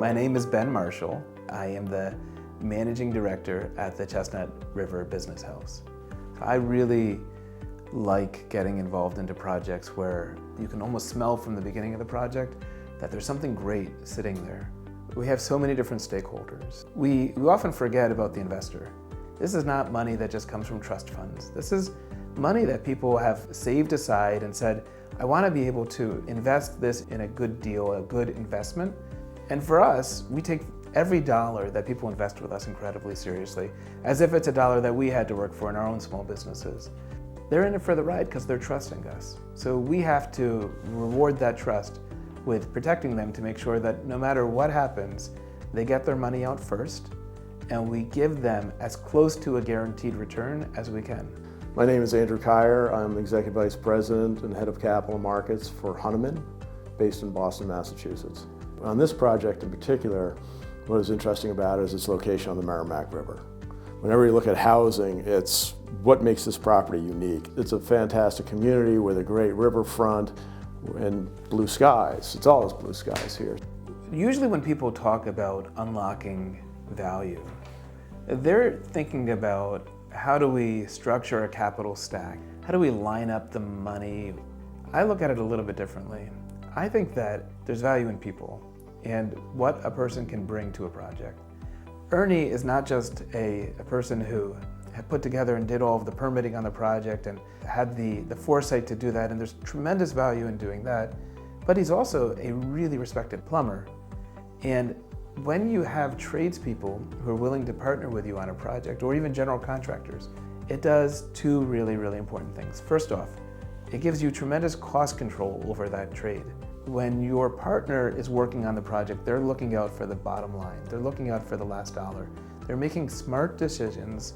My name is Ben Marshall. I am the Managing Director at the Chestnut River Business House. I really like getting involved into projects where you can almost smell from the beginning of the project that there's something great sitting there. We have so many different stakeholders. We often forget about the investor. This is not money that just comes from trust funds. This is money that people have saved aside and said, I want to be able to invest this in a good deal, a good investment. And for us, we take every dollar that people invest with us incredibly seriously, as if it's a dollar that we had to work for in our own small businesses. They're in it for the ride because they're trusting us. So we have to reward that trust with protecting them to make sure that no matter what happens, they get their money out first, and we give them as close to a guaranteed return as we can. My name is Andrew Kyer. I'm Executive Vice President and Head of Capital Markets for Hunneman, based in Boston, Massachusetts. On this project in particular, what is interesting about it is its location on the Merrimack River. Whenever you look at housing, it's what makes this property unique. It's a fantastic community with a great riverfront and blue skies. It's always blue skies here. Usually when people talk about unlocking value, they're thinking about how do we structure a capital stack? How do we line up the money? I look at it a little bit differently. I think that there's value in people and what a person can bring to a project. Ernie is not just a person who had put together and did all of the permitting on the project and had the foresight to do that, and there's tremendous value in doing that, but he's also a really respected plumber. And when you have tradespeople who are willing to partner with you on a project, or even general contractors, it does two really, really important things. First off, it gives you tremendous cost control over that trade. When your partner is working on the project, they're looking out for the bottom line. They're looking out for the last dollar. They're making smart decisions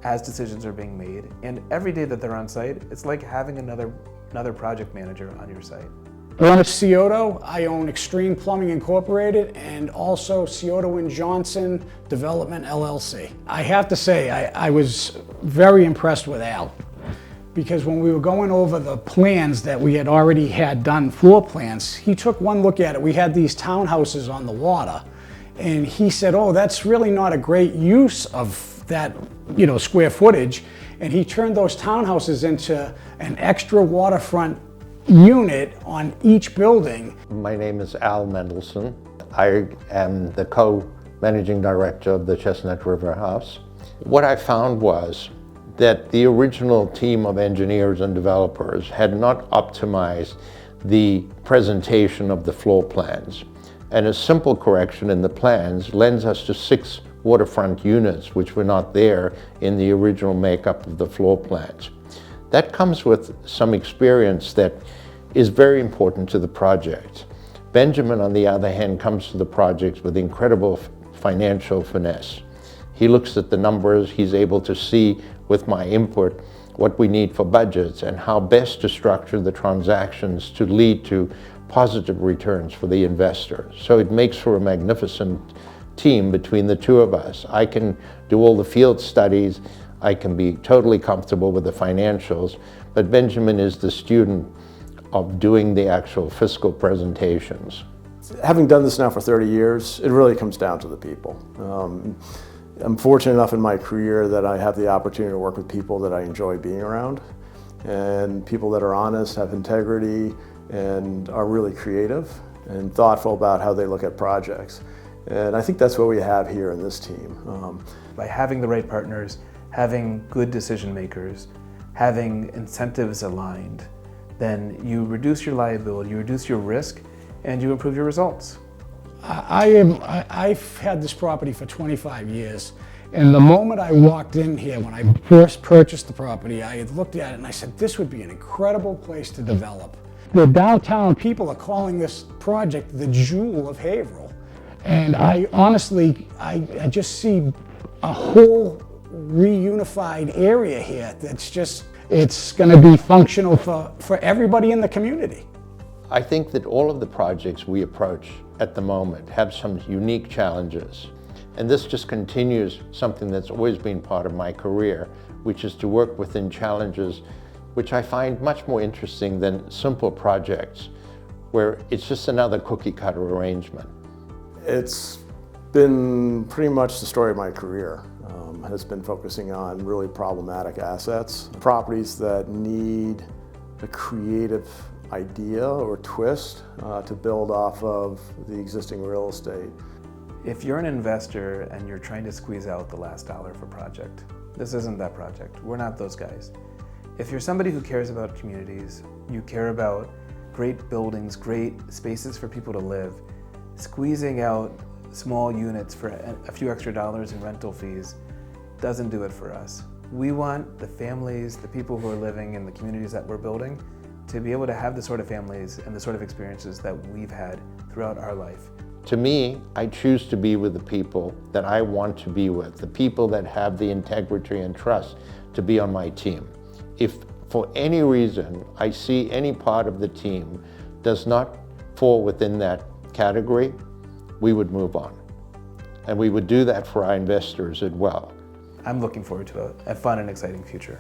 as decisions are being made. And every day that they're on site, it's like having another project manager on your site. Ernest Scioto. I own Extreme Plumbing Incorporated and also Scioto & Johnson Development LLC. I have to say, I was very impressed with Al, because when we were going over the plans that we had already had done, floor plans, he took one look at it. We had these townhouses on the water, and he said, oh, that's really not a great use of that, square footage. And he turned those townhouses into an extra waterfront unit on each building. My name is Al Mendelson. I am the co-managing director of the Chestnut River House. What I found was that the original team of engineers and developers had not optimized the presentation of the floor plans. And a simple correction in the plans lends us to 6 waterfront units, which were not there in the original makeup of the floor plans. That comes with some experience that is very important to the project. Benjamin, on the other hand, comes to the project with incredible financial finesse. He looks at the numbers, he's able to see with my input what we need for budgets and how best to structure the transactions to lead to positive returns for the investor. So it makes for a magnificent team between the two of us. I can do all the field studies, I can be totally comfortable with the financials, but Benjamin is the student of doing the actual fiscal presentations. Having done this now for 30 years, it really comes down to the people. I'm fortunate enough in my career that I have the opportunity to work with people that I enjoy being around, and people that are honest, have integrity, and are really creative and thoughtful about how they look at projects. And I think that's what we have here in this team. By having the right partners, having good decision makers, having incentives aligned, then you reduce your liability, you reduce your risk, and you improve your results. I've had this property for 25 years, and the moment I walked in here, when I first purchased the property, I had looked at it and I said, this would be an incredible place to develop. The downtown people are calling this project the jewel of Haverhill. And I honestly, I just see a whole reunified area here that's just, it's going to be functional for everybody in the community. I think that all of the projects we approach at the moment have some unique challenges. And this just continues something that's always been part of my career, which is to work within challenges which I find much more interesting than simple projects where it's just another cookie cutter arrangement. It's been pretty much the story of my career. Has been focusing on really problematic assets, properties that need a creative idea or twist to build off of the existing real estate. If you're an investor and you're trying to squeeze out the last dollar for a project, this isn't that project. We're not those guys. If you're somebody who cares about communities, you care about great buildings, great spaces for people to live, squeezing out small units for a few extra dollars in rental fees doesn't do it for us. We want the families, the people who are living in the communities that we're building, to be able to have the sort of families and the sort of experiences that we've had throughout our life. To me, I choose to be with the people that I want to be with, the people that have the integrity and trust to be on my team. If for any reason I see any part of the team does not fall within that category, we would move on. And we would do that for our investors as well. I'm looking forward to a fun and exciting future.